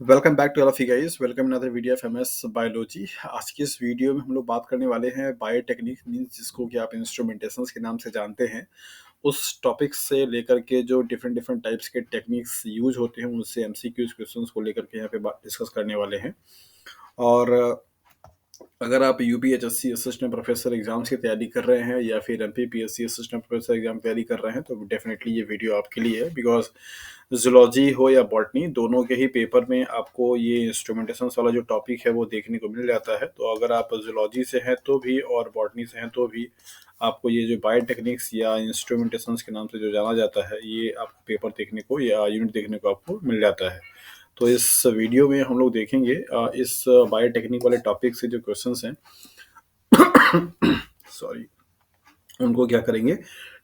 Welcome back to all of you guys. Welcome another video of MS biology. आज की इस video में हम लोग बात करने वाले हैं बायोटेक्निक मींस जिसको कि आप इंस्ट्रूमेंटेशंस के नाम से जानते हैं। उस टॉपिक से लेकर के जो डिफरेंट डिफरेंट टाइप्स के टेक्निक्स यूज होते हैं उनसे एमसीक्यूज क्वेश्चंस को लेकर के यहाँ पे डिस्कस करने वाले हैं। और अगर आप यूपीएचएससी असिस्टेंट प्रोफेसर एग्जाम्स की तैयारी कर रहे हैं या फिर एमपीपीएससी असिस्टेंट प्रोफेसर एग्जाम की तैयारी कर रहे हैं तो डेफिनेटली ये वीडियो आपके लिए है। बिकॉज जूलॉजी हो या बॉटनी दोनों के ही पेपर में आपको ये इंस्ट्रूमेंटेशन वाला जो टॉपिक है वो देखने को मिल जाता है। तो अगर आप जूलॉजी से हैं तो भी और बॉटनी से हैं तो भी आपको ये जो बायोटेक्निक्स या इंस्ट्रूमेंटेशन के नाम से जो जाना जाता है ये आपको पेपर देखने को या यूनिट देखने को आपको मिल जाता है। तो इस वीडियो में हम लोग देखेंगे इस बायोटेक्निक वाले टॉपिक से जो क्वेश्चंस हैं सॉरी उनको क्या करेंगे,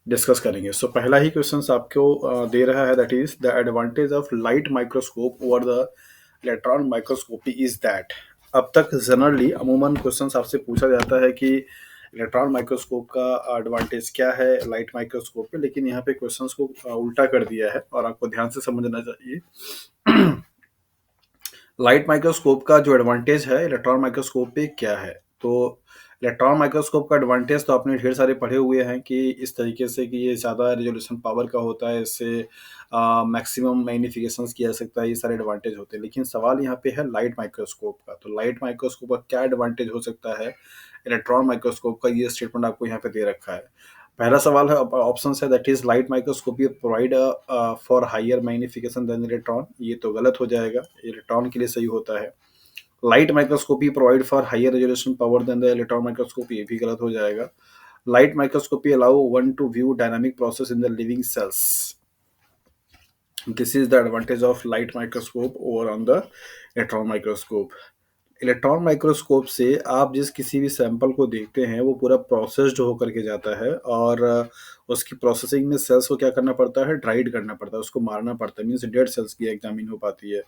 डिस्कस करेंगे। सो पहला ही क्वेश्चन आपको दे रहा है, that is the advantage of light microscope over the electron microscopy is that. अब तक जनरली अमूमन क्वेश्चन आपसे पूछा जाता है कि इलेक्ट्रॉन माइक्रोस्कोप का एडवांटेज क्या है लाइट माइक्रोस्कोप पे, लेकिन यहाँ पे क्वेश्चंस को उल्टा कर दिया है और आपको ध्यान से समझना चाहिए। लाइट माइक्रोस्कोप का जो एडवांटेज है इलेक्ट्रॉन माइक्रोस्कोप पे क्या है। तो इलेक्ट्रॉन माइक्रोस्कोप का एडवांटेज तो आपने ढेर सारे पढ़े हुए हैं कि इस तरीके से कि ये ज़्यादा रेजोल्यूशन पावर का होता है, इससे मैक्सिमम मैग्निफिकेशंस किया जा सकता है, ये सारे एडवांटेज होते हैं। लेकिन सवाल यहाँ पे है लाइट माइक्रोस्कोप का। तो लाइट माइक्रोस्कोप का क्या एडवांटेज हो सकता है इलेक्ट्रॉन माइक्रोस्कोप का, ये स्टेटमेंट आपको यहाँ पे दे रखा है। पहला सवाल है, ऑप्शन है that is light microscopy provide for higher magnification then electron. ये तो गलत हो जाएगा, इलेक्ट्रॉन के लिए सही होता है। Light microscopy provide for higher resolution power then the electron microscopy, ये भी गलत हो जाएगा। Light microscopy allow one to view dynamic process in the living cells. This is the advantage of light microscope over on the electron microscope. Electron microscope से आप जिस किसी भी सैंपल को देखते हैं वो पूरा प्रोसेस्ड होकर के जाता है और उसकी प्रोसेसिंग में सेल्स को क्या करना पड़ता है, ड्राइड करना पड़ता है, उसको मारना पड़ता है, मीन्स डेड सेल्स की एग्जामिन हो पाती है।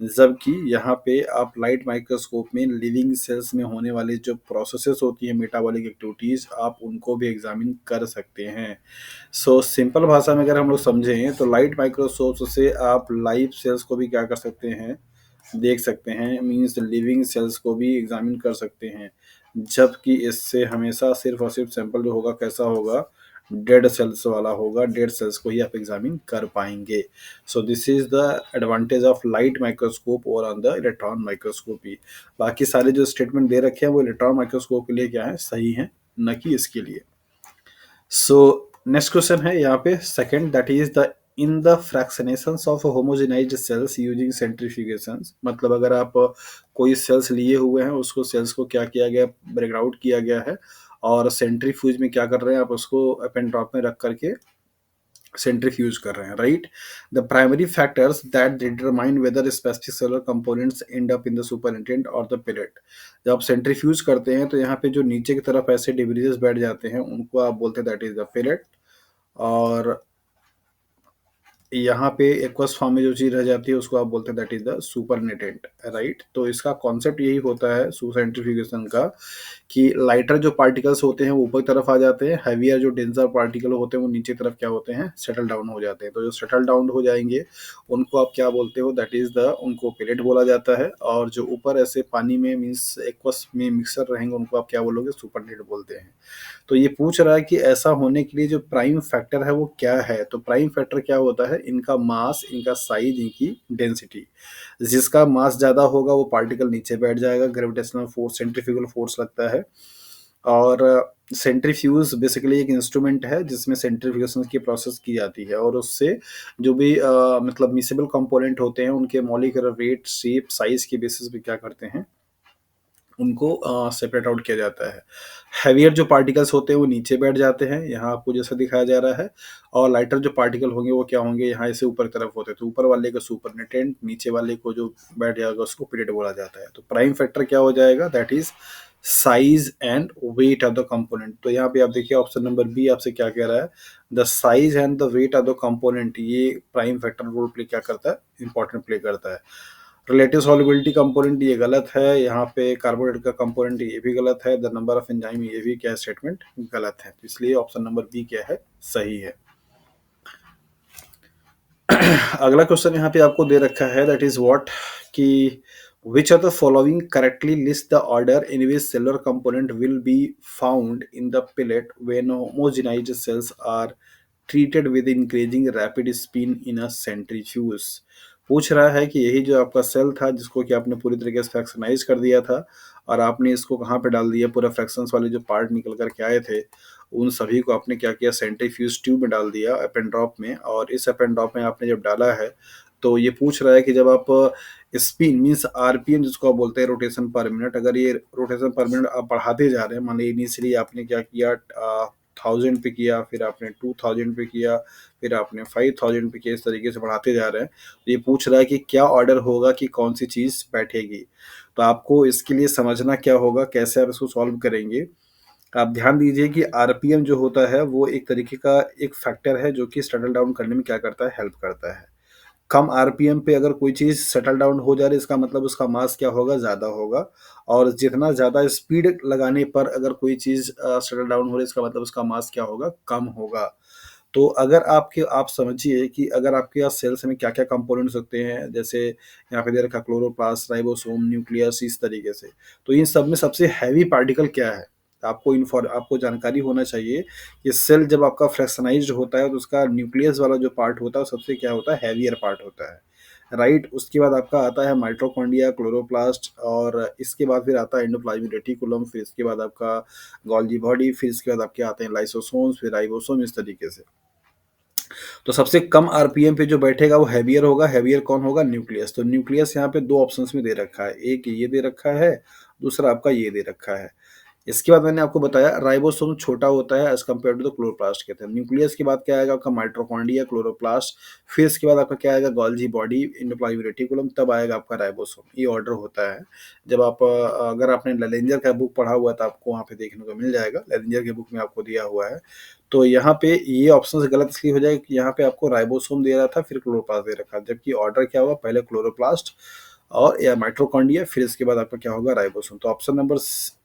जबकि यहाँ पे आप लाइट माइक्रोस्कोप में लिविंग सेल्स में होने वाली जो प्रोसेसेस होती है मेटाबॉलिक एक्टिविटीज़, आप उनको भी एग्जामिन कर सकते हैं। सो सिंपल भाषा में अगर हम लोग समझें तो लाइट माइक्रोस्कोप से आप लाइव सेल्स को भी क्या कर सकते हैं, देख सकते हैं, मीन्स लिविंग सेल्स को भी एग्जामिन कर सकते हैं। जबकि इससे हमेशा सिर्फ और सिर्फ सैंपल जो होगा कैसा होगा, डेड सेल्स वाला होगा, डेड सेल्स को ही आप एग्जामिन कर पाएंगे। So this is the advantage of light microscope और ऑन द इलेक्ट्रॉन माइक्रोस्कोपी। बाकी सारे जो स्टेटमेंट दे रखे हैं वो इलेक्ट्रॉन माइक्रोस्कोप के लिए क्या है, सही है, न कि इसके लिए। सो नेक्स्ट क्वेश्चन है यहाँ पे second, that is the in the fractionations of homogenized cells using centrifugations. मतलब अगर आप कोई सेल्स लिए हुए हैं उसको सेल्स को क्या किया गया, ब्रेक आउट किया गया है और सेंट्रीफ्यूज में क्या कर रहे हैं, आप उसको पेन ड्रॉप में रख करके सेंट्रीफ्यूज कर रहे हैं, right. The primary factors that determine whether specific cellular components and up in the superintendent और द पेलेट। जब आप सेंट्रीफ्यूज करते हैं तो यहाँ पे जो नीचे की तरफ ऐसे डिब्रीजेस बैठ जाते हैं उनको आप बोलते हैं दैट इज द पेलेट। और यहाँ पे एक्वस फॉर्म में जो चीज रह जाती है उसको आप बोलते हैं that is the supernatant, right. तो इसका कॉन्सेप्ट यही होता है सेंट्रीफ्यूगेशन का कि लाइटर जो पार्टिकल्स होते हैं वो ऊपर की तरफ आ जाते हैं, हैवियर जो डेंसर पार्टिकल होते हैं वो नीचे तरफ क्या होते हैं, सेटल डाउन हो जाते हैं। तो जो सेटल डाउन हो जाएंगे उनको आप क्या बोलते हो, दैट इज द, उनको पेलेट बोला जाता है। और जो ऊपर ऐसे पानी में मीन्स एक्वस में मिक्सर रहेंगे उनको आप क्या बोलोगे, सुपरनेट बोलते हैं। तो ये पूछ रहा है कि ऐसा होने के लिए जो प्राइम फैक्टर है वो क्या है। तो प्राइम फैक्टर क्या होता है, इनका मास, इनका साइज, इनकी डेंसिटी। जिसका मास ज़्यादा होगा वो पार्टिकल नीचे बैठ जाएगा, ग्रेविटेशनल फोर्स, सेंट्रीफ्यूगल फोर्स लगता है। और सेंट्रीफ्यूज बेसिकली एक इंस्ट्रूमेंट है जिसमें सेंट्रीफ्यूगेशन की प्रोसेस की जाती है और उससे जो भी मतलब मिसेबल कंपोनेंट होते हैं उनके मॉलिक्यूलर वेट, शेप, साइज के बेसिस पे क्या करते हैं, उनको सेपरेट आउट किया जाता है। हैवियर जो पार्टिकल्स होते हैं वो नीचे बैठ जाते हैं, यहाँ आपको जैसा दिखाया जा रहा है। और लाइटर जो पार्टिकल होंगे वो क्या होंगे, यहाँ से ऊपर तरफ होते हैं। तो ऊपर वाले को सुपरनेटेंट, नीचे वाले को जो बैठ जाएगा उसको पीरियड बोला जाता है। तो प्राइम फैक्टर क्या हो जाएगा, that is size and weight of the component. तो यहाँ पे आप देखिए ऑप्शन नंबर बी आपसे क्या कह रहा है, the size and the weight of the component, ये प्राइम फैक्टर रोल प्ले क्या करता है, इंपॉर्टेंट प्ले करता है। रिलेटिव सॉल्युबिलिटी कंपोनेंट ये गलत है, यहाँ पे कार्बोनेट का कंपोनेंट ये भी गलत है, द नंबर ऑफ एंजाइम ये भी क्या स्टेटमेंट गलत है। तो इसलिए ऑप्शन नंबर बी क्या है, सही है। अगला क्वेश्चन यहाँ पे आपको दे रखा है, दैट इज व्हाट, कि which of the following correctly list the order in which cellular component will be found in the pellet when homogenized cells are treated with increasing rapid spin in a centrifuge। पूछ रहा है कि यही जो आपका cell था जिसको कि आपने पूरी तरीके से फ्रैक्शनाइज कर दिया था और आपने इसको कहाँ पे डाल दिया, पूरा फ्रैक्शंस वाले जो पार्ट निकल कर के आए थे उन सभी को आपने क्या किया, सेंट्रीफ्यूज ट्यूब में डाल दिया अप एंड ड्रॉप में। और इस अप एंड ड्रॉप में आपने जब डाला है तो ये पूछ रहा है कि जब आप स्पिन मीन्स आरपीएम जिसको आप बोलते हैं रोटेशन पर मिनट, अगर ये रोटेशन पर मिनट आप बढ़ाते जा रहे हैं, मान लीजिए इनिशियली आपने क्या किया 1000 पे किया, फिर आपने 2000 पे किया, फिर आपने 5000 पे किया, इस तरीके से बढ़ाते जा रहे हैं, तो ये पूछ रहा है कि क्या ऑर्डर होगा कि कौन सी चीज़ बैठेगी। तो आपको इसके लिए समझना क्या होगा, कैसे आप इसको सॉल्व करेंगे। आप ध्यान दीजिए कि आरपीएम जो होता है वो एक तरीके का एक फैक्टर है जो कि सेटल डाउन करने में क्या करता है, हेल्प करता है। कम आरपीएम पे अगर कोई चीज़ सेटल डाउन हो जा रही है इसका मतलब उसका मास क्या होगा, ज़्यादा होगा। और जितना ज़्यादा स्पीड लगाने पर अगर कोई चीज़ सेटल डाउन हो रही है इसका मतलब उसका मास क्या होगा, कम होगा। तो अगर आप समझिए कि अगर आपके पास सेल्स में क्या-क्या कंपोनेंट्स होते हैं, जैसे यहाँ पे दे रखा क्लोरोप्लास्ट, राइबोसोम, न्यूक्लियस, इस तरीके से। तो इन सब में सबसे हैवी पार्टिकल क्या है? आपको जानकारी होना चाहिए कि सेल जब आपका फ्रैक्शनाइज़्ड होता है तो उसका न्यूक्लियस वाला जो पार्ट होता है वो सबसे क्या होता है, हैवियर पार्ट होता है, राइट? उसके बाद आपका आता है माइटोकॉन्ड्रिया, क्लोरोप्लास्ट, और इसके बाद फिर आता है एंडोप्लाज्मिक रेटिकुलम, फिर इसके बाद आपका गोल्गी बॉडी, फिर इसके बाद आपके आते हैं लाइसोसोम्स, फिर राइबोसोम, इस तरीके से। तो सबसे कम आरपीएम पे जो बैठेगा वो हैवियर होगा। हैवियर कौन होगा, न्यूक्लियस। तो न्यूक्लियस यहाँ पे दो ऑप्शंस में दे रखा है, एक ये दे रखा है, दूसरा आपका ये दे रखा है। इसके बाद मैंने आपको बताया राइबोसोम छोटा होता है as compare to the chloroplast के थे। न्यूक्लियस के बाद क्या आएगा आपका, माइटोकॉन्ड्रिया, क्लोरोप्लास्ट, फिर इसके बाद आपका क्या आएगा, गोल्गी बॉडी, एंडोप्लाज्मिक रेटिकुलम, तब आएगा आपका राइबोसोम। ये ऑर्डर होता है। जब आप अगर आपने लेलेंजर का बुक पढ़ा हुआ है तो आपको वहाँ पे देखने को मिल जाएगा, लेलेंजर के बुक में आपको दिया हुआ है। तो यहाँ पे ये ऑप्शन गलत इसलिए हो जाएगा कि यहाँ पे आपको राइबोसोम दे रहा था फिर क्लोरोप्लास्ट दे रखा, जबकि ऑर्डर क्या होगा, पहले क्लोरोप्लास्ट और या माइटोकॉन्ड्रिया, फिर इसके बाद आपका क्या होगा, राइबोसोम। तो ऑप्शन नंबर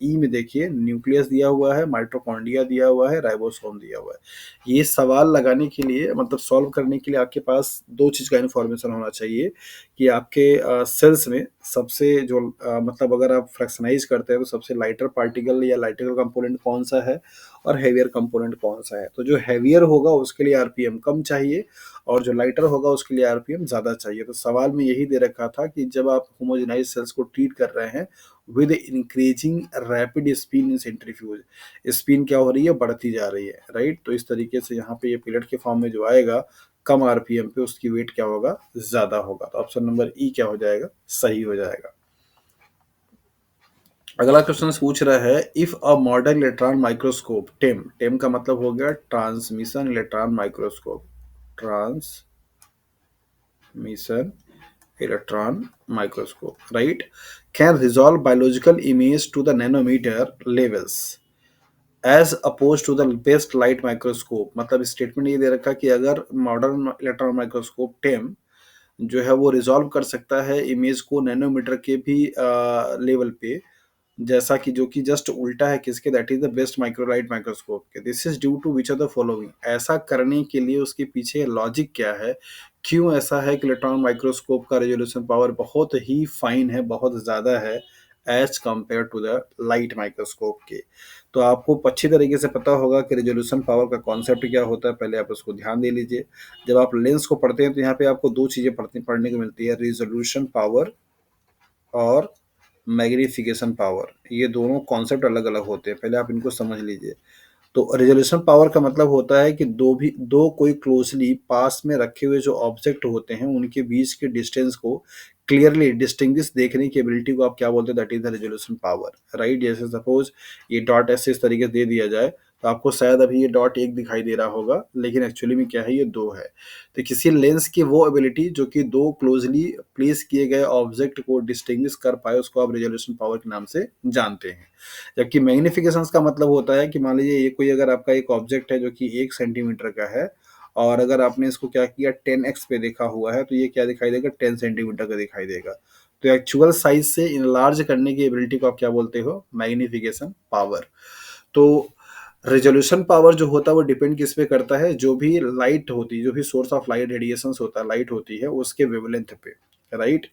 ई में देखिए, न्यूक्लियस दिया हुआ है, माइटोकॉन्ड्रिया दिया हुआ है, राइबोसोम दिया हुआ है। ये सवाल लगाने के लिए, मतलब सॉल्व करने के लिए आपके पास दो चीज़ का इन्फॉर्मेशन होना चाहिए कि आपके सेल्स में सबसे जो मतलब अगर आप फ्रैक्शनाइज करते हैं तो सबसे लाइटर पार्टिकल या लाइटर कंपोनेंट कौन सा है और हैवियर कंपोनेंट कौन सा है। तो जो हैवियर होगा उसके लिए आरपीएम कम चाहिए और जो लाइटर होगा उसके लिए आरपीएम ज़्यादा चाहिए। तो सवाल में यही दे रखा था कि जब आप होमोजेनाइज सेल्स को ट्रीट कर रहे हैं with increasing rapid spin in centrifuge, spin क्या हो रही है, बढ़ती जा रही है, राइट? तो इस तरीके से यहाँ पे ये पिलेट के फॉर्म में जो आएगा कम आरपीएम पे उसकी वेट क्या होगा, ज़्यादा होगा। तो ऑप्शन नंबर ई क्या हो जाएगा, सही हो जाएगा। अगला क्वेश्चन पूछ रहा है, if a modern electron microscope, TEM, TEM का मतलब हो गया transmission electron microscope, transmission electron microscope, right, can resolve biological image to the nanometer levels as opposed to the best light microscope। मतलब स्टेटमेंट ये दे रखा कि अगर मॉडर्न इलेक्ट्रॉन माइक्रोस्कोप टेम जो है वो रिजॉल्व कर सकता है इमेज को नैनोमीटर के भी लेवल पे, जैसा कि जो कि जस्ट उल्टा है किसके, that is the best micro light microscope के। This is due to which are the following. ऐसा करने के लिए उसके पीछे लॉजिक क्या है, क्यों ऐसा है कि इलेक्ट्रॉन माइक्रोस्कोप का रेजोल्यूशन पावर बहुत ही फाइन है, बहुत ज़्यादा है as compare to the light microscope के। तो आपको अच्छी तरीके से पता होगा कि रेजोल्यूशन पावर का कॉन्सेप्ट क्या होता है, पहले आप उसको ध्यान दे लीजिए। जब आप लेंस को पढ़ते हैं तो यहाँ पे आपको दो चीज़ें पढ़ने को मिलती है, रेजोल्यूशन पावर और मैग्नीफिकेशन पावर। ये दोनों कॉन्सेप्ट अलग अलग होते हैं, पहले आप इनको समझ लीजिए। तो रेजोल्यूशन पावर का मतलब होता है कि दो कोई क्लोजली पास में रखे हुए जो ऑब्जेक्ट होते हैं उनके बीच के डिस्टेंस को क्लियरली डिस्टिंग्विश देखने की एबिलिटी को आप क्या बोलते हैं, that is the resolution power, right? जैसे सपोज ये डॉट ऐसे इस तरीके से दे दिया जाए तो आपको शायद अभी ये डॉट एक दिखाई दे रहा होगा लेकिन एक्चुअली में क्या है, ये दो है। तो किसी लेंस की वो एबिलिटी जो कि दो क्लोजली प्लेस किए गए ऑब्जेक्ट को डिस्टिंग्विश कर पाए उसको आप रेजोल्यूशन पावर के नाम से जानते हैं। जबकि मैग्निफिकेशन का मतलब होता है कि मान लीजिए ये कोई अगर आपका एक ऑब्जेक्ट है जो कि 1 सेंटीमीटर का है और अगर आपने इसको क्या किया 10x पे देखा हुआ है तो ये क्या दिखाई देगा, 10 सेंटीमीटर का दिखाई देगा। तो एक्चुअल साइज से इनलार्ज करने की एबिलिटी को आप क्या बोलते हो, मैग्निफिकेशन पावर। तो रेजोल्यूशन पावर जो होता है वो डिपेंड किस पे करता है, जो भी लाइट होती है, जो भी सोर्स ऑफ लाइट रेडिएशंस होता है, लाइट होती है, उसके वेवलेंथ पे, राइट।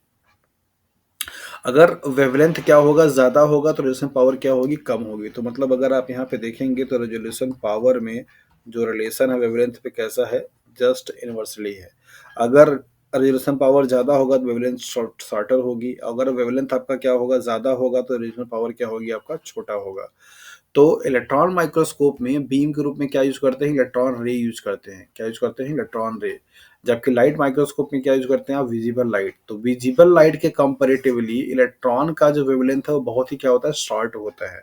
अगर वेवलेंथ क्या होगा, ज़्यादा होगा तो रेजोल्यूशन पावर क्या होगी, कम होगी। तो मतलब अगर आप यहाँ पे देखेंगे तो रेजोल्यूशन पावर में जो रिलेशन है वेवलेंथ पे कैसा है, जस्ट इनवर्सली है। अगर रेजोल्यूशन पावर ज़्यादा होगा तो वेवलेंथ शॉर्टर होगी, अगर वेवलेंथ आपका क्या होगा, ज़्यादा होगा तो रेजोल्यूशन पावर क्या होगी, आपका छोटा होगा। तो इलेक्ट्रॉन माइक्रोस्कोप में बीम के रूप में क्या यूज करते हैं, इलेक्ट्रॉन रे यूज करते हैं। क्या यूज करते हैं, इलेक्ट्रॉन रे। जबकि लाइट माइक्रोस्कोप में क्या यूज करते हैं आप, विजिबल लाइट। तो विजिबल लाइट के कंपैरेटिवली इलेक्ट्रॉन का जो वेवलेंथ है वो बहुत ही क्या होता है, शॉर्ट होता है।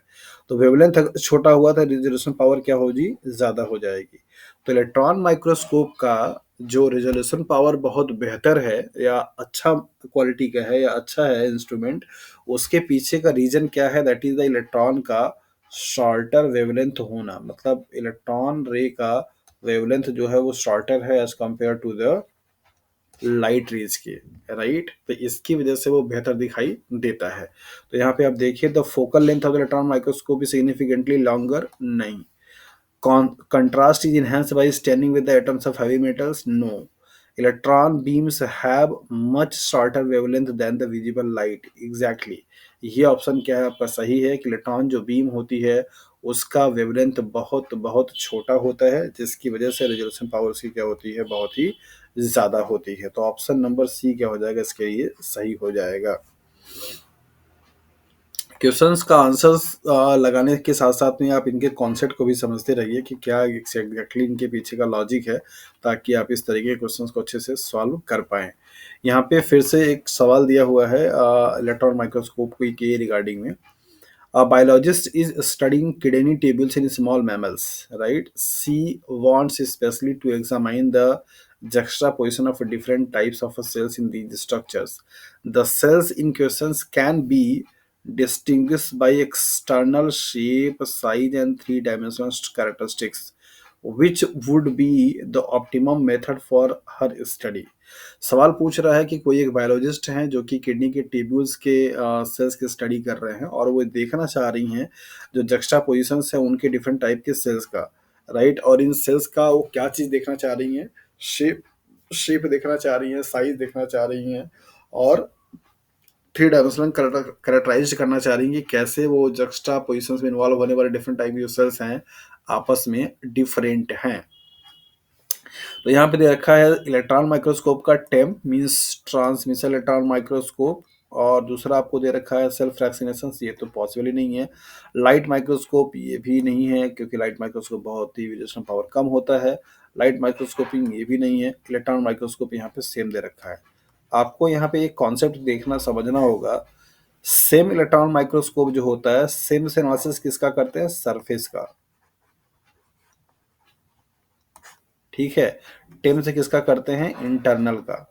तो वेवलेंथ छोटा हुआ था, रिजोल्यूशन पावर क्या होगी, ज्यादा हो जाएगी। तो इलेक्ट्रॉन माइक्रोस्कोप का जो रिजोल्यूशन पावर बहुत बेहतर है या अच्छा क्वालिटी का है या अच्छा है इंस्ट्रूमेंट, उसके पीछे का रीजन क्या है, दैट इज द इलेक्ट्रॉन का शॉर्टर वेवलेंथ होना। मतलब इलेक्ट्रॉन रे का वेवलेंथ जो है वो शॉर्टर है as compare to the light rays के, राइट। तो इसकी वजह से वो बेहतर दिखाई देता है। तो यहाँ पे आप देखिए, the focal length of the electron microscope is significantly longer, नहीं। Contrast is enhanced by staining with the atoms of heavy metals? No. Electron beams have much shorter wavelength than the visible light. Exactly. ये option क्या है आपका, सही है कि electron जो beam होती है उसका वेवलेंथ बहुत बहुत छोटा होता है, जिसकी वजह से रेजोल्यूशन पावर उसकी क्या होती है, बहुत ही ज़्यादा होती है। तो ऑप्शन नंबर सी क्या हो जाएगा, इसके लिए सही हो जाएगा। क्वेश्चंस का आंसर्स लगाने के साथ साथ में आप इनके कॉन्सेप्ट को भी समझते रहिए कि क्या एग्जैक्टली इनके पीछे का लॉजिक है, ताकि आप इस तरीके के क्वेश्चंस को अच्छे से सॉल्व कर पाएँ। यहाँ पे फिर से एक सवाल दिया हुआ है इलेक्ट्रॉन माइक्रोस्कोप के रिगार्डिंग में। A biologist is studying kidney tubules in small mammals, right? She wants especially to examine the juxtaposition of different types of cells in these structures. The cells in questions can be distinguished by external shape, size, and three-dimensional characteristics. Which would be the optimum method for her study? सवाल पूछ रहा है कि कोई एक biologist हैं जो कि किडनी के ट्यूब्यूल्स के सेल्स की स्टडी कर रहे हैं और वो देखना चाह रही हैं जो जक्स्टा पोजिशंस है उनके डिफरेंट टाइप के सेल्स का, राइट। और इन सेल्स का वो क्या चीज़ देखना चाह रही हैं, शेप शेप देखना चाह रही हैं, साइज देखना चाह रही हैं, और थ्री डायमेंशनल करेक्टराइज करना चाह रही हैं कि कैसे वो जक्स्टा पोजिशंस में इन्वॉल्व होने वाले डिफरेंट टाइप के सेल्स हैं आपस में डिफरेंट हैं। तो यहाँ पे दे रखा है इलेक्ट्रॉन माइक्रोस्कोप का टेम मींस ट्रांसमिशन इलेक्ट्रॉन माइक्रोस्कोप, और दूसरा आपको दे रखा है सेल्फ फ्रैक्शनेशन, ये तो पॉसिबल ही नहीं है। लाइट माइक्रोस्कोप ये भी नहीं है क्योंकि लाइट माइक्रोस्कोप बहुत ही विजुअल पावर कम होता है। लाइट माइक्रोस्कोपिंग ये भी नहीं है। इलेक्ट्रॉन माइक्रोस्कोप यहाँ पे सेम दे रखा है। आपको यहाँ पे एक कॉन्सेप्ट देखना समझना होगा। सेम इलेक्ट्रॉन माइक्रोस्कोप जो होता है, सेम से एनालिसिस किसका करते हैं, सरफेस का, ठीक है। टेम से किसका करते हैं, इंटरनल का।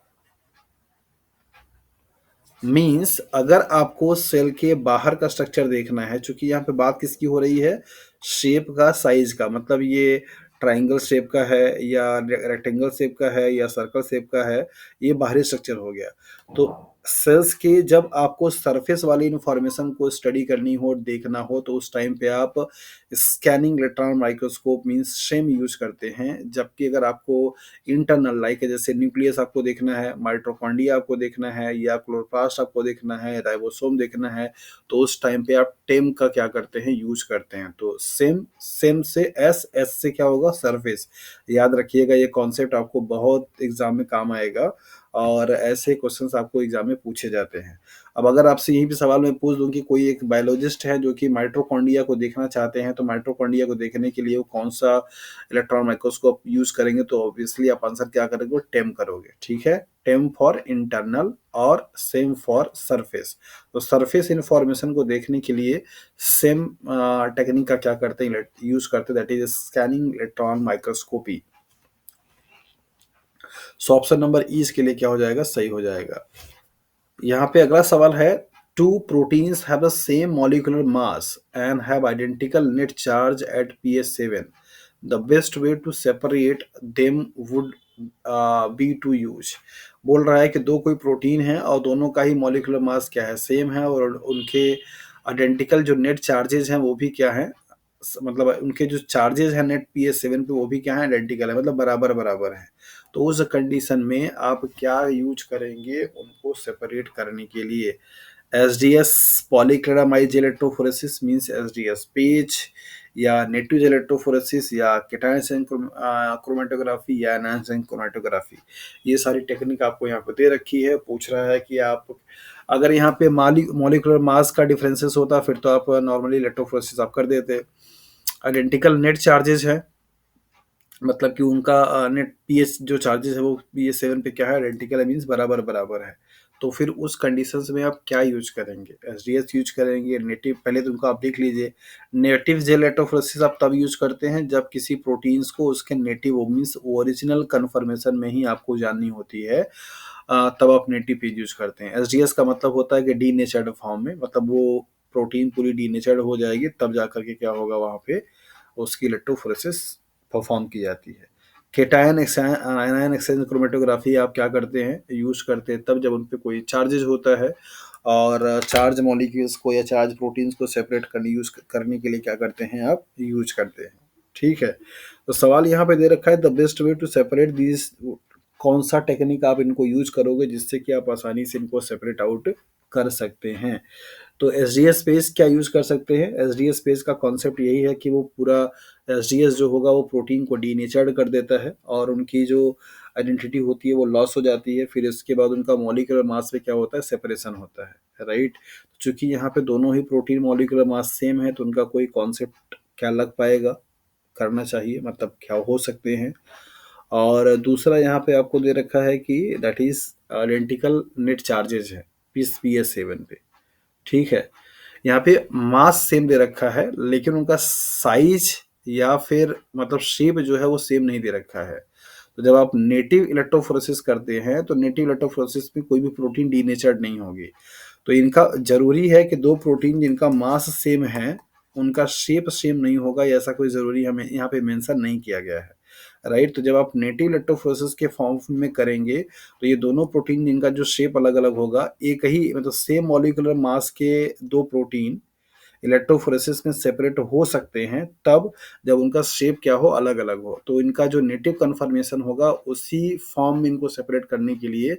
मींस अगर आपको सेल के बाहर का स्ट्रक्चर देखना है, चूंकि यहाँ पे बात किसकी हो रही है, शेप का, साइज का, मतलब ये ट्राइंगल शेप का है या रेक्टेंगल शेप का है या सर्कल शेप का है, ये बाहरी स्ट्रक्चर हो गया। तो सेल्स के जब आपको सरफेस वाली इंफॉर्मेशन को स्टडी करनी हो, देखना हो, तो उस टाइम पे आप scanning electron microscope means same use करते हैं। जबकि अगर आपको इंटरनल लाइक जैसे न्यूक्लियस आपको देखना है, माइटोकॉन्ड्रिया आपको देखना है, या क्लोरोप्लास्ट आपको देखना है, राइबोसोम देखना है, तो उस टाइम पे आप टेम का क्या करते हैं, यूज करते हैं। तो सेम सेम से एस, एस से क्या होगा, सरफेस। याद रखिएगा, ये कॉन्सेप्ट आपको बहुत एग्जाम में काम आएगा और ऐसे क्वेश्चंस आपको एग्जाम में पूछे जाते हैं। अब अगर आपसे यही भी सवाल मैं पूछ दूं कि कोई एक बायोलॉजिस्ट है जो कि माइटोकॉन्ड्रिया को देखना चाहते हैं, तो माइटोकॉन्ड्रिया को देखने के लिए वो कौन सा इलेक्ट्रॉन माइक्रोस्कोप यूज करेंगे, तो ऑब्वियसली आप आंसर क्या करेंगे, वो टेम करोगे, ठीक है। टेम फॉर इंटरनल और सेम फॉर सरफेस। तो सरफेस इंफॉर्मेशन को देखने के लिए सेम टेक्निक का क्या करते हैं, यूज करते हैं, that is scanning electron microscopy. So option number ई इसके लिए क्या हो जाएगा, सही हो जाएगा। यहाँ पे अगला सवाल है, two proteins have the same molecular mass and have identical net charge at pH 7, the best way to separate them would be to use. बोल रहा है कि दो कोई प्रोटीन है और दोनों का ही मॉलिक्यूलर मास क्या है, सेम है, और उनके आइडेंटिकल जो नेट चार्जेज हैं वो भी क्या है, मतलब उनके जो चार्जेस हैं नेट PS7 पे वो भी क्या है, आइडेंटिकल है, मतलब बराबर बराबर है। तो उस कंडीशन में आप क्या यूज करेंगे उनको सेपरेट करने के लिए? SDS polyacrylamide electrophoresis means SDS PAGE, या नेटिव इलेक्ट्रोफोरेसिस, या केटायन क्रोमेटोग्राफी, या एनहांसिंग क्रोमेटोग्राफी। ये सारी टेक्निक आपको यहाँ पे दे रखी है। पूछ रहा है कि आप अगर यहाँ पे मॉलिक्यूलर मास का डिफरेंसेस होता फिर तो आप नॉर्मली इलेक्ट्रोफोरेसिस आप कर देते। आइडेंटिकल नेट चार्जेस है, मतलब कि उनका नेट पीएच जो चार्जेस है वो PS7 पे क्या है, आइडेंटिकल मींस बराबर बराबर है। तो फिर उस कंडीशंस में आप क्या यूज करेंगे? एसडीएस यूज करेंगे, नेटिव, पहले तो उनको आप देख लीजिए। नेटिव जेल इलेक्ट्रोफोरेसिस आप तब यूज करते हैं जब किसी प्रोटीन्स को उसके नेटिव मींस ओरिजिनल कन्फर्मेशन में ही आपको जाननी होती है, तब आप नेटिव पेज यूज करते हैं। एसडीएस का मतलब होता है कि डी नेचर्ड फॉर्म में, मतलब वो प्रोटीन पूरी डी नेचर्ड हो जाएगी तब जाकर के क्या होगा वहाँ पे उसकी इलेक्ट्रोफोरेसिस परफॉर्म की जाती है। केटायन आयन एक्सचेंज क्रोमेटोग्राफी आप क्या करते हैं, यूज करते हैं तब जब उन पे कोई चार्जेज होता है, और चार्ज मॉलिक्यूल्स को या चार्ज प्रोटीन्स को सेपरेट करने यूज करने के लिए क्या करते हैं, आप यूज करते हैं। ठीक है, तो सवाल यहाँ पे दे रखा है the best way to separate these, कौन सा टेक्निक आप इनको यूज करोगे जिससे कि आप आसानी से इनको सेपरेट आउट कर सकते हैं। तो एस डी एस स्पेस क्या यूज़ कर सकते हैं? एस डी एस स्पेस का कॉन्सेप्ट यही है कि वो पूरा एस डी एस जो होगा वो प्रोटीन को डीनेचर्ड कर देता है और उनकी जो आइडेंटिटी होती है वो लॉस हो जाती है। फिर इसके बाद उनका मॉलिक्यूलर मास में क्या होता है, सेपरेशन होता है, राइट। चूंकि यहाँ पे दोनों ही प्रोटीन मॉलिक्यूलर मास सेम है तो उनका कोई कॉन्सेप्ट क्या लग पाएगा, करना चाहिए, मतलब क्या हो सकते हैं। और दूसरा यहाँ पे आपको दे रखा है कि that is identical net charges है PS7 पे। ठीक है, यहाँ पे मास सेम दे रखा है लेकिन उनका साइज या फिर मतलब शेप जो है वो सेम नहीं दे रखा है। तो जब आप नेटिव इलेक्ट्रोफोरेसिस करते हैं तो नेटिव इलेक्ट्रोफोरेसिस में कोई भी प्रोटीन डीनेचर्ड नहीं होगी। तो इनका जरूरी है कि दो प्रोटीन जिनका मास सेम है उनका शेप सेम नहीं होगा, या ऐसा कोई जरूरी हमें यहाँ पे मेंशन नहीं किया गया है, राइट। तो जब आप नेटिव इलेक्ट्रोफोरेसिस के फॉर्म में करेंगे तो ये दोनों प्रोटीन जिनका जो शेप अलग अलग होगा, एक ही मतलब सेम मॉलिक्यूलर मास के दो प्रोटीन इलेक्ट्रोफोरेसिस में सेपरेट हो सकते हैं तब जब उनका शेप क्या हो, अलग अलग हो। तो इनका जो नेटिव कन्फर्मेशन होगा उसी फॉर्म में इनको सेपरेट करने के लिए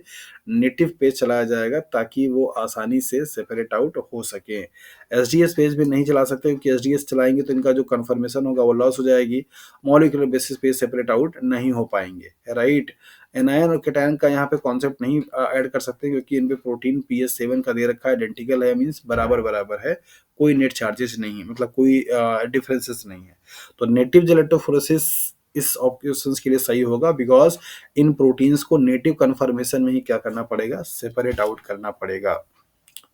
नेटिव पेज चलाया जाएगा ताकि वो आसानी से सेपरेट आउट हो सके। एसडीएस पेज भी नहीं चला सकते क्योंकि एसडीएस चलाएंगे तो इनका जो कन्फर्मेशन होगा वो लॉस हो जाएगी, मॉलिक्यूलर बेसिस पे सेपरेट आउट नहीं हो पाएंगे, राइट। एनायन और कैटायन का यहाँ पे कॉन्सेप्ट नहीं ऐड कर सकते क्योंकि इन पे प्रोटीन PS7 का दे रखा है, आइडेंटिकल है मींस बराबर बराबर है, कोई नेट चार्जेस नहीं है, मतलब कोई डिफरेंसेस नहीं है। तो नेटिव इलेक्ट्रोफोरेसिस इस ऑप्शन के लिए सही होगा बिकॉज इन प्रोटीन्स को नेटिव कन्फर्मेशन में ही क्या करना पड़ेगा, सेपरेट आउट करना पड़ेगा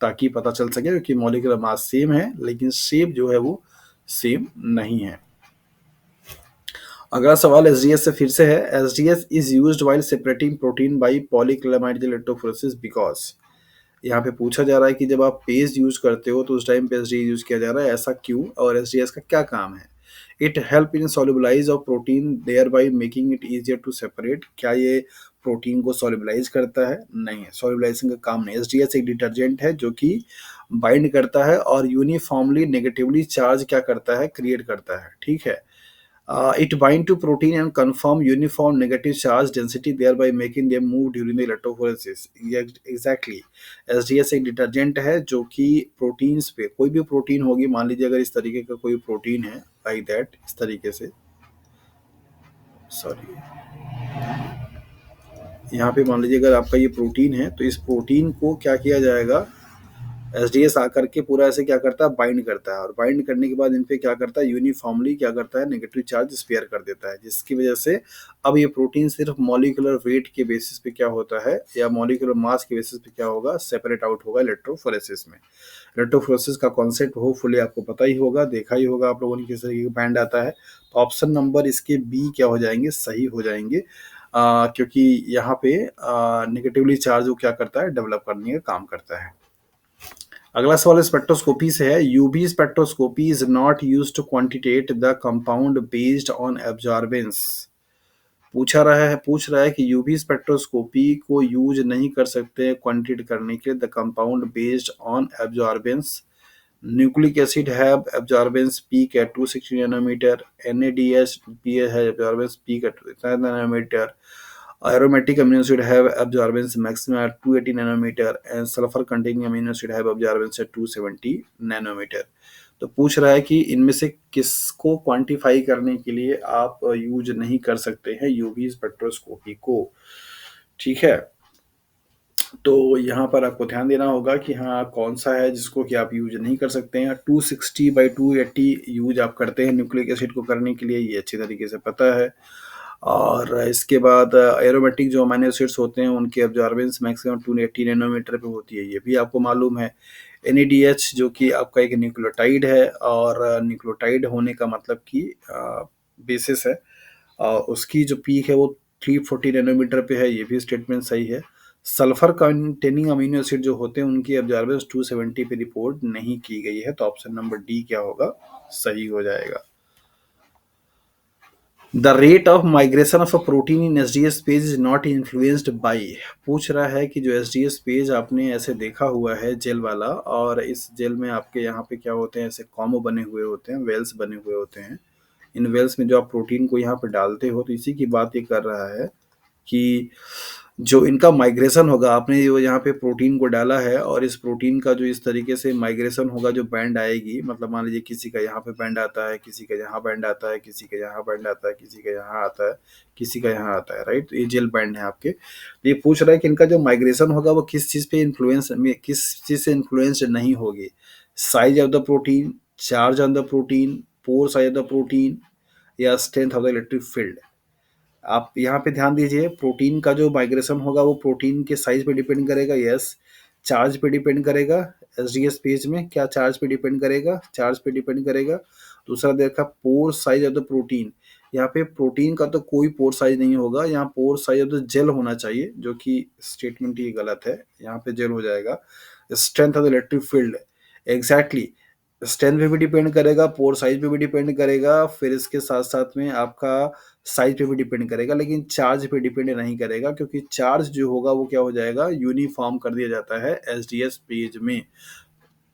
ताकि पता चल सके क्योंकि मॉलिक्यूलर मास सेम है लेकिन शेप जो है वो सेम नहीं है। अगला सवाल एसडीएस से फिर से है, SDS is used while separating protein by polyacrylamide electrophoresis because, यहाँ पे पूछा जा रहा है कि जब आप पेज यूज करते हो तो उस टाइम पे एसडीएस यूज किया जा रहा है, ऐसा क्यों और एसडीएस का क्या काम है? It help in solubilize of protein there by making it easier to separate, क्या ये प्रोटीन को सोल्यूबलाइज करता है? नहीं, सोल्यूबलाइजिंग का काम नहीं। एसडीएस एक डिटर्जेंट है जो कि बाइंड करता है और यूनिफॉर्मली नेगेटिवली चार्ज क्या करता है, क्रिएट करता है, ठीक है। It bind to protein and conform uniform negative charge density thereby making them move during the electrophoresis। Exactly, SDS एक डिटर्जेंट है जो कि प्रोटीन्स पे, कोई भी प्रोटीन होगी, मान लीजिए अगर इस तरीके का कोई प्रोटीन है लाइक दैट, इस तरीके से, सॉरी, यहाँ पे मान लीजिए अगर आपका ये प्रोटीन है तो इस प्रोटीन को क्या किया जाएगा, एसडीएस आकर के पूरा ऐसे क्या करता है, बाइंड करता है, और बाइंड करने के बाद इन पे क्या करता है, यूनिफॉर्मली क्या करता है, नेगेटिव चार्ज स्पेयर कर देता है, जिसकी वजह से अब ये प्रोटीन सिर्फ मॉलिक्यूलर वेट के बेसिस पे क्या होता है या मॉलिक्यूलर मास के बेसिस पे क्या होगा, सेपरेट आउट होगा इलेक्ट्रोफोरेसिस में। इलेक्ट्रोफोरेसिस का कॉन्सेप्ट होपफुली आपको पता ही होगा, देखा ही होगा आप लोगों ने किस तरीके का बैंड आता है। तो ऑप्शन नंबर इसके बी क्या हो जाएंगे, सही हो जाएंगे, क्योंकि यहाँ पे नेगेटिवली चार्ज वो क्या करता है, डेवलप करने का काम करता है। अगला सवाल स्पेक्ट्रोस्कोपी से है, UV spectroscopy is not used to quantitate the compound based on absorbance. पूछ रहा है कि यूवी स्पेक्ट्रोस्कोपी को यूज नहीं कर सकते क्वांटिटेट करने के लिए the compound based on absorbance, Nucleic acid have absorbance peak at 260 nanometer. NADH PA has absorbance peak at 10 nanometer. Aromatic amino acid have absorbance maximum at 280 nanometer and sulfur containing amino acid have absorbance at 270 nanometer. तो पूछ रहा है कि इनमें से किसको quantify करने के लिए आप यूज नहीं कर सकते हैं यूवी स्पेक्ट्रोस्कोपी को। ठीक है, तो यहाँ पर आपको ध्यान देना होगा कि हाँ कौन सा है जिसको कि आप यूज नहीं कर सकते हैं। 260/280 यूज आप करते हैं न्यूक्लिक एसिड को करने के लिए, ये अच्छी तरीके से पता है। और इसके बाद एरोमेटिक जो अमीनो एसिड्स होते हैं उनकी एब्जॉर्बेंस मैक्सिमम 280 नैनोमीटर पे होती है, ये भी आपको मालूम है। NADH जो कि आपका एक न्यूक्लियोटाइड है और न्यूक्लियोटाइड होने का मतलब कि बेसिस है, उसकी जो पीक है वो 340 नैनोमीटर पे है, ये भी स्टेटमेंट सही है। सल्फर कंटेनिंग अमीनो एसिड जो होते हैं उनकी एब्जॉर्बेंस 270 पे रिपोर्ट नहीं की गई है, तो ऑप्शन नंबर डी क्या होगा, सही हो जाएगा। The rate of migration of a protein in SDS page is not influenced by. पूछ रहा है कि जो एसडीएस पेज आपने ऐसे देखा हुआ है जेल वाला, और इस जेल में आपके यहाँ पे क्या होते हैं, ऐसे कॉमो बने हुए होते हैं, वेल्स बने हुए होते हैं। इन वेल्स में जो आप प्रोटीन को यहाँ पे डालते हो, तो इसी की बात ये कर रहा है कि जो इनका माइग्रेशन होगा, आपने जो यहाँ पे प्रोटीन को डाला है और इस प्रोटीन का जो इस तरीके से माइग्रेशन होगा, जो बैंड आएगी, मतलब मान लीजिए किसी का यहाँ पे बैंड आता है, किसी का यहाँ बैंड आता है, किसी का यहाँ बैंड आता है, किसी का यहाँ आता है, किसी का यहाँ आता है, राइट। तो ये जेल बैंड है आपके। तो ये पूछ रहा है कि इनका जो माइग्रेशन होगा वो किस चीज़ पे इन्फ्लुएंस में, किस चीज़ से इन्फ्लुएंस्ड नहीं होगी। Size of the protein, charge on the protein, pore size of the protein, या strength of the electric field. आप यहाँ पे ध्यान दीजिए, प्रोटीन का जो माइग्रेशन होगा वो प्रोटीन के साइज पे डिपेंड करेगा, यस। चार्ज पे डिपेंड करेगा, एसडीएस पेज में क्या चार्ज पे डिपेंड करेगा, चार्ज पे डिपेंड करेगा। दूसरा देखा पोर साइज ऑफ द प्रोटीन, यहाँ पे प्रोटीन का तो कोई पोर साइज नहीं होगा, यहाँ pore size of the gel होना चाहिए, जो कि स्टेटमेंट ही गलत है, यहाँ पे जेल हो जाएगा। Strength of the electric field, exactly strength पे भी डिपेंड करेगा, पोर साइज पे भी डिपेंड करेगा, फिर इसके साथ साथ में आपका साइज पे भी डिपेंड करेगा, लेकिन चार्ज पे डिपेंड नहीं करेगा, क्योंकि चार्ज जो होगा वो क्या हो जाएगा, यूनिफॉर्म कर दिया जाता है एसडीएस पेज में।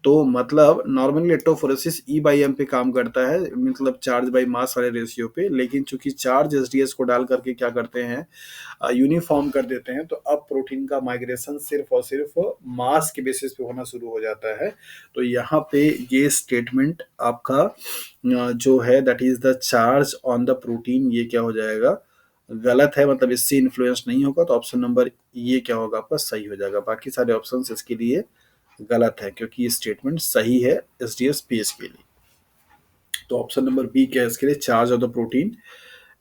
तो मतलब नॉर्मली इलेक्ट्रोफोरेसिस E/M पे काम करता है, मतलब चार्ज बाई मास वाले रेशियो पे, लेकिन चूंकि चार्ज एसडीएस को डाल करके क्या करते हैं, यूनिफॉर्म कर देते हैं, तो अब प्रोटीन का माइग्रेशन सिर्फ और सिर्फ मास के बेसिस पे होना शुरू हो जाता है। तो यहाँ पे ये स्टेटमेंट आपका जो है that is the charge on the protein, ये क्या हो जाएगा, गलत है, मतलब इससे इन्फ्लुएंस नहीं होगा, तो ऑप्शन नंबर ये क्या होगा आपका, सही हो जाएगा। बाकी सारे ऑप्शन इसके लिए गलत है, क्योंकि ये स्टेटमेंट सही है एसडीएस पेज के लिए। तो ऑप्शन नंबर बी क्या है इसके लिए, charge of the protein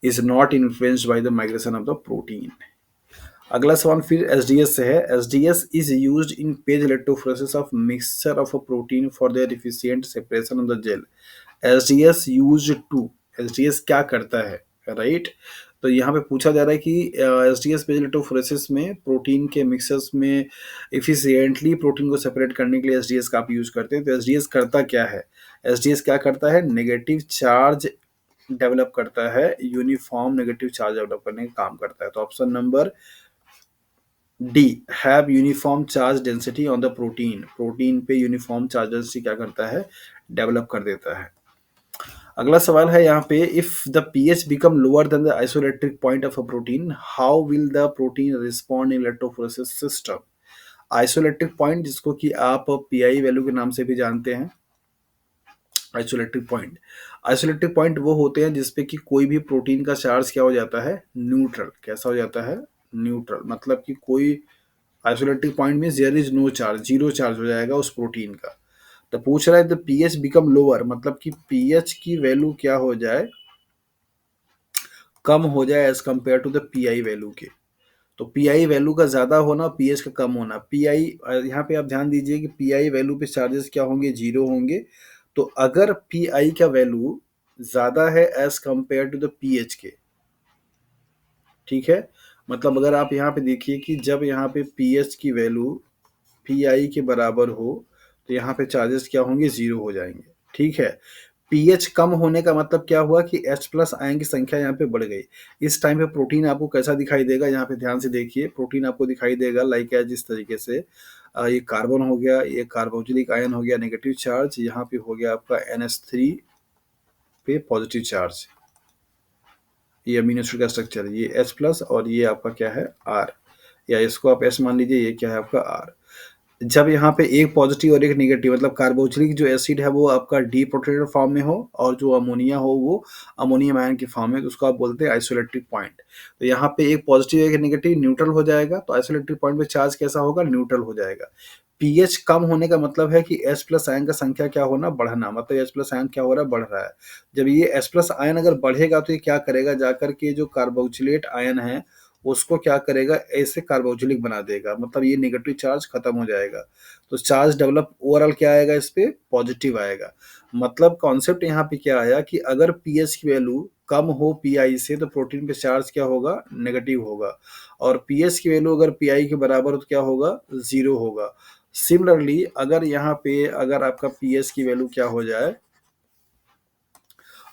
is not influenced by the migration of the protein. अगला सवाल फिर एसडीएस से है। SDS is used in PAGE electrophoresis of mixture of a protein for their efficient separation of the gel. SDS used to, SDS क्या करता है, right. तो यहाँ पे पूछा जा रहा है कि एसडीएस पेज इलेक्ट्रोफोरेसिस में प्रोटीन के मिक्सर्स में इफिशिएंटली प्रोटीन को सेपरेट करने के लिए एसडीएस का आप यूज करते हैं। तो एसडीएस करता क्या है, एसडीएस क्या करता है, नेगेटिव चार्ज डेवलप करता है, यूनिफॉर्म नेगेटिव चार्ज डेवलप करने का काम करता है। तो option number D have uniform charge density on the protein, protein पे यूनिफॉर्म चार्ज डेंसिटी क्या करता है, डेवलप कर देता है। अगला सवाल है यहाँ पे, if the pH become lower than the isoelectric point of a protein, how will the protein respond in electrophoresis system. Isoelectric point, जिसको कि आप पीआई वैल्यू के नाम से भी जानते हैं, आइसोइलेक्ट्रिक पॉइंट, आइसोइलेक्ट्रिक पॉइंट वो होते हैं जिसपे कि कोई भी प्रोटीन का चार्ज क्या हो जाता है, न्यूट्रल। कैसा हो जाता है, न्यूट्रल, मतलब कि कोई आइसोलेटिक पॉइंट में there is no charge, zero charge हो जाएगा उस प्रोटीन का। तो पूछ रहा है द पीएच बिकम लोअर, मतलब कि पीएच की वैल्यू क्या हो जाए, कम हो जाए as compare to the pI value के। तो पीआई वैल्यू का ज्यादा होना, पीएच का कम होना। पीआई, यहाँ पे आप ध्यान दीजिए कि पीआई वैल्यू पे चार्जेस क्या होंगे, जीरो होंगे। तो अगर पीआई का वैल्यू ज्यादा है as compare to the pH के, ठीक है, मतलब अगर आप यहाँ पे देखिए कि जब यहाँ पे पीएच की वैल्यू पीआई के बराबर हो, तो यहाँ पे चार्जेस क्या होंगे, जीरो हो जाएंगे, ठीक है। पीएच कम होने का मतलब क्या हुआ कि H प्लस आयन की संख्या यहाँ पे बढ़ गई। इस टाइम पे प्रोटीन आपको कैसा दिखाई देगा, यहाँ पे ध्यान से देखिए, प्रोटीन आपको दिखाई देगा लाइक एज इस तरीके से, ये कार्बन हो गया, ये कार्बोक्सिलिक आयन हो गया नेगेटिव चार्ज, यहाँ पे हो गया आपका NH3 पे पॉजिटिव चार्ज। ये अमीनो एसिड का स्ट्रक्चर है, ये H+ और ये आपका क्या है R, या इसको आप S मान लीजिए, ये क्या है आपका R। जब यहाँ पे एक पॉजिटिव और एक नेगेटिव, मतलब कार्बोक्सिलिक जो एसिड है वो आपका डीप्रोटोनेटेड फॉर्म में हो और जो अमोनिया हो वो अमोनियम आयन की फॉर्म में, तो उसको आप बोलते हैं आइसोइलेक्ट्रिक पॉइंट। तो यहाँ पे एक पॉजिटिव एक नेगेटिव न्यूट्रल हो जाएगा, तो आइसोइलेक्ट्रिक पॉइंट पे चार्ज कैसा होगा, न्यूट्रल हो जाएगा। पीएच कम होने का मतलब है कि H+ आयन का संख्या क्या होना, बढ़ना, मतलब H+ आयन क्या हो रहा है, बढ़ रहा है। जब ये H+ आयन अगर बढ़ेगा तो ये क्या करेगा, जाकर के जो कार्बोक्सिलेट आयन है उसको क्या करेगा, ऐसे कार्बोक्सिलिक बना देगा, मतलब ये नेगेटिव चार्ज खत्म हो जाएगा। तो चार्ज डेवलप ओवरऑल क्या आएगा, इस पे पॉजिटिव आएगा। मतलब कॉन्सेप्ट यहाँ पे क्या आया कि अगर पीएच की वैल्यू कम हो पीआई से तो प्रोटीन पे चार्ज क्या होगा, नेगेटिव होगा, और पीएच की वैल्यू अगर पीआई के बराबर हो तो क्या होगा, जीरो होगा। सिमिलरली अगर यहाँ पे अगर आपका पीएच की वैल्यू क्या हो जाए,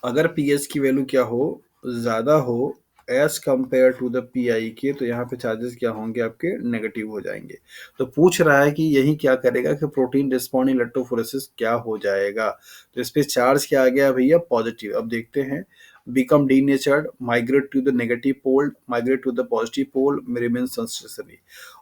अगर पीएच की वैल्यू क्या हो, ज़्यादा हो as compare to the pI के, तो यहाँ पे चार्जेस क्या होंगे, आपके नेगेटिव हो जाएंगे। तो पूछ रहा है कि यही क्या करेगा कि प्रोटीन रिस्पॉन्ड इलेक्ट्रोफोरेसिस क्या हो जाएगा, तो इस पे चार्ज क्या आ गया भैया, पॉजिटिव। अब देखते हैं, become denatured, migrate to the negative pole, migrate to the positive pole, remain stationary।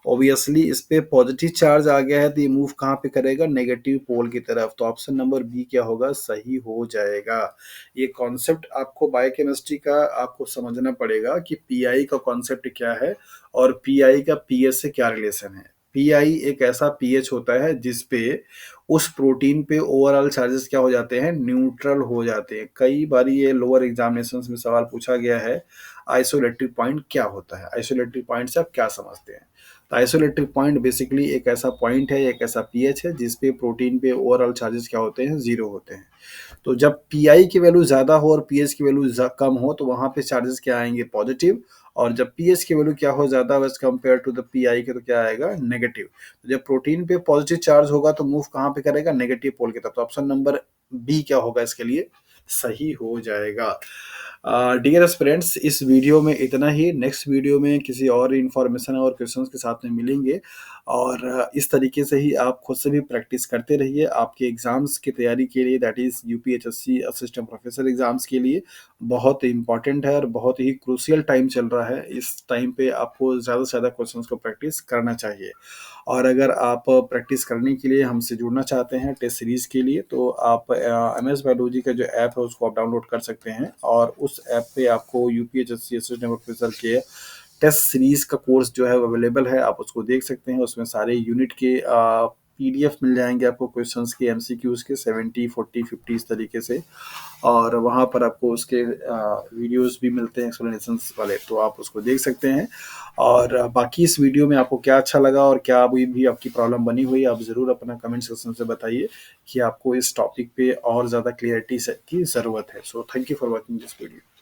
Obviously इस पे पॉजिटिव चार्ज आ गया है तो ये मूव कहाँ पे करेगा, नेगेटिव पोल की तरफ, तो ऑप्शन नंबर बी क्या होगा, सही हो जाएगा। ये कॉन्सेप्ट आपको बायोकेमिस्ट्री का आपको समझना पड़ेगा कि पीआई का कॉन्सेप्ट क्या है और पीआई का पीएच से क्या रिलेशन है। पीआई एक ऐसा पीएच होता है जिसपे उस प्रोटीन पे ओवरऑल चार्जेस क्या हो जाते हैं, न्यूट्रल हो जाते हैं। कई बार ये लोअर एग्जामिनेशन में सवाल पूछा गया है, आइसोइलेक्ट्रिक पॉइंट क्या होता है, आइसोइलेक्ट्रिक पॉइंट से आप क्या समझते हैं। तो आइसोइलेक्ट्रिक पॉइंट बेसिकली एक ऐसा पॉइंट है, एक ऐसा पीएच है जिसपे प्रोटीन पे ओवरऑल चार्जेस क्या होते हैं, जीरो होते हैं। तो जब पीआई की वैल्यू ज़्यादा हो और पीएच की वैल्यू कम हो तो वहाँ पे चार्जेस क्या आएंगे, पॉजिटिव, और जब पीएच की वैल्यू क्या हो, ज़्यादा as compare to the pI के, तो क्या आएगा, नेगेटिव। तो जब प्रोटीन पे पॉजिटिव चार्ज होगा तो मूव कहाँ पे करेगा, नेगेटिव पोल की तरफ। तो ऑप्शन नंबर बी क्या होगा इसके लिए, सही हो जाएगा। डियर फ्रेंड्स, इस वीडियो में इतना ही। नेक्स्ट वीडियो में किसी और इन्फॉर्मेशन और क्वेश्चंस के साथ में मिलेंगे, और इस तरीके से ही आप खुद से भी प्रैक्टिस करते रहिए आपके एग्जाम्स की तैयारी के लिए, that is UPHSC assistant professor exams के लिए। बहुत इंपॉर्टेंट है और बहुत ही क्रूशियल टाइम चल रहा है। इस टाइम पे आपको ज़्यादा से ज़्यादा क्वेश्चंस को प्रैक्टिस करना चाहिए। और अगर आप प्रैक्टिस करने के लिए हमसे जुड़ना चाहते हैं टेस्ट सीरीज़ के लिए, तो आप एमएस बायोलॉजी का जो ऐप है उसको आप डाउनलोड कर सकते हैं, और उस ऐप पे आपको यूपीएचएससी असिस्टेंट प्रोफेसर के टेस्ट सीरीज़ का कोर्स जो है वो अवेलेबल है, आप उसको देख सकते हैं। उसमें सारे यूनिट के पीडीएफ मिल जाएंगे आपको, क्वेश्चंस के, एमसीक्यूज के 70 40 50 इस तरीके से, और वहाँ पर आपको उसके वीडियोस भी मिलते हैं एक्सप्लेनेशंस वाले, तो आप उसको देख सकते हैं। और बाकी इस वीडियो में आपको क्या अच्छा लगा और क्या अभी भी आपकी प्रॉब्लम बनी हुई है, आप ज़रूर अपना कमेंट सेक्शन से बताइए कि आपको इस टॉपिक पे और ज़्यादा क्लियरिटी की ज़रूरत है। So thank you for watching this video.